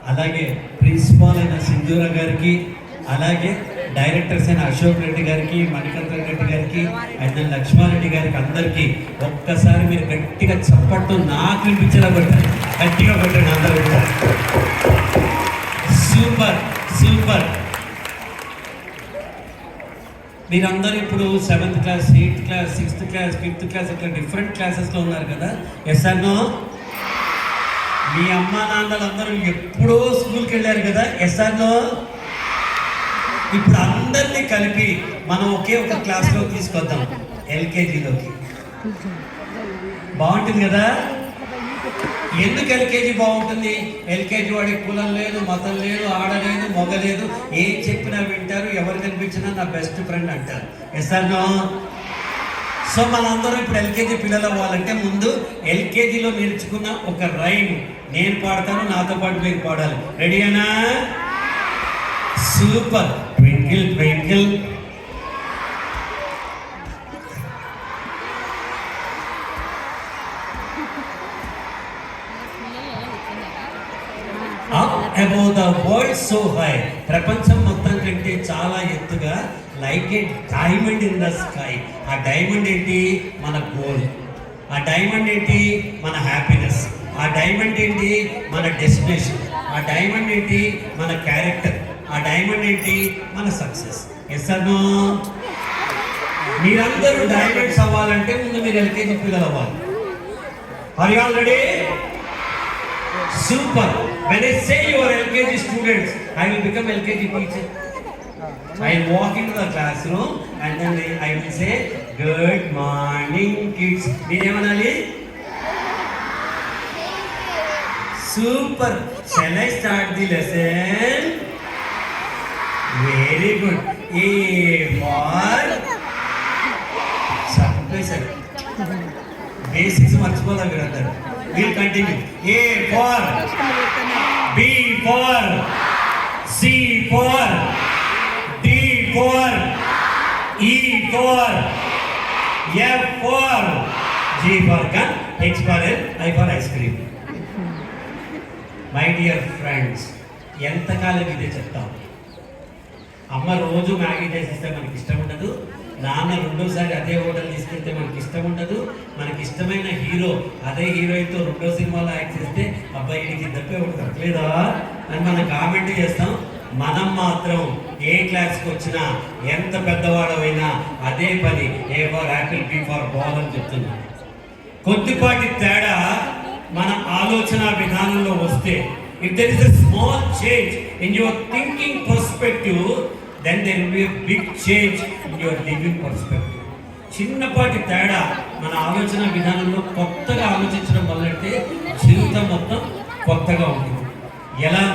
అలాగే ప్రిన్సిపాల్ అయిన సింధూర గారికి, అలాగే డైరెక్టర్స్ అయిన అశోక్ రెడ్డి గారికి, మణికంఠన్ రెడ్డి గారికి, అండ్ లక్ష్మారెడ్డి గారికి అందరికీ ఒక్కసారి మీరు గట్టిగా చప్పట్టు నాకు వినిపించేలా కొట్టారు. గట్టిగా కొట్టండి అందరూ కూడా. Super super. మీరందరూ ఇప్పుడు 7th class, 8th class, 6th class, 5th class ఇట్లా డిఫరెంట్ క్లాసెస్లో ఉన్నారు కదా. Yes or no? మీ అమ్మా నాన్నలు అందరూ ఎప్పుడో స్కూల్కి వెళ్ళారు కదా. Yes or no? ఇప్పుడు అందరినీ కలిపి మనం ఒకే ఒక క్లాస్లో తీసుకొద్దాం, ఎల్కేజీలోకి. బాగుంటుంది కదా. ఎందుకు ఎల్కేజీ బాగుంటుంది? ఎల్కేజీ వాడికి కులం లేదు, మతం లేదు, ఆడ లేదు, మొగ లేదు, ఏం చెప్పినా వింటారు, ఎవరు కనిపించినా నా బెస్ట్ ఫ్రెండ్ అంటారు. Yes or no? సో మనందరం ఇప్పుడు ఎల్కేజీ పిల్లలు అవ్వాలంటే ముందు ఎల్కేజీలో నేర్చుకున్న ఒక రైమ్ నేను పాడతాను, నాతో పాటు మీరు పాడాలి. రెడీనా? Super. Twinkle twinkle above the world so high, ప్రపంచం మొత్తం కంటే చాలా ఎత్తుగా, like A diamond in the sky. ఆ డైమండ్ ఏంటి? మన గోల్. ఆ డైమండ్ ఏంటి? మన హ్యాపీనెస్. ఆ డైమండ్ ఏంటి? మన డెస్టినేషన్. ఆ డైమండ్ ఏంటి? మన క్యారెక్టర్. ఆ డైమండ్ ఏంటి? మన సక్సెస్. Yes or no? మీరందరూ డైమండ్స్ అవ్వాలంటే ముందు మీరు ఎల్కేజీ పిల్లలు అవ్వాలి. Are you all ready? Super. When I say you are LKG students, I will become LKG teacher. I will walk into the classroom and then I will say, good morning kids. Meeremanali? Super. Shall I start the lesson? Very good. A for sir. Basics మర్చిపోలా మీరందరూ. We'll continue. A for, B for, C for, D for, E for, F for, G for gun, H for L, I for ice cream. My dear friends, ఎంతకాలం ఇదే చెప్తాం. అమ్మ రోజు Maggi చేసిస్తే మనకి ఇష్టం ఉండదు. నాన్న రెండోసారి అదే హోటల్ తీసుకెళ్తే మనకి ఇష్టం ఉండదు. మనకి ఇష్టమైన హీరో అదే హీరోయిన్తో రెండో సినిమాలో యాక్ట్ చేస్తే అబ్బాయికి దప్పే ఉంటారు లేదా అని మనం కామెంట్ చేస్తాం. మనం మాత్రం ఏ క్లాస్కి వచ్చినా ఎంత పెద్దవాడమైనా అదే పని, A for Apple, B for ball అని చెప్తున్నాం. కొద్దిపాటి తేడా మన ఆలోచన విధానంలో వస్తే, if there is a small change in your thinking perspective, then there will be a big change in your living perspective. చిన్నపాటి తేడా మన ఆలోచన విధానంలో కొత్తగా ఆలోచించడం వల్లంటే జీవితం మొత్తం కొత్తగా ఉంటుంది. ఎలా?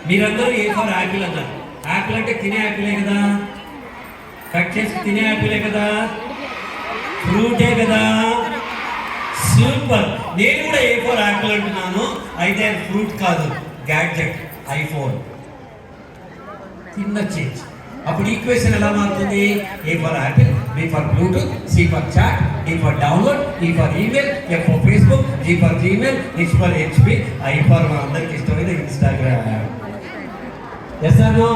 మీరందరూ ఏ ఫర్ యాపిల్ అన్నారు. యాపిల్ అంటే తినే యాపిలే కదా, కట్ చేసి తినే యాపిలే కదా, ఫ్రూటే కదా. సూపర్. నేను కూడా ఏ ఫర్ యాపిల్ అంటున్నాను. అయితే ఫ్రూట్ కాదు, గ్యాడ్జెట్, ఐఫోన్. చిన్న చేంజ్. అప్పుడు ఈక్వేషన్ ఎలా మారుతుంది? A for Apple, B for Bluetooth, C for chat, D for download, E for email, F for Facebook, G for Gmail, H for HP, I for మన అందరికి ఇష్టమైన Instagram. Yes or no?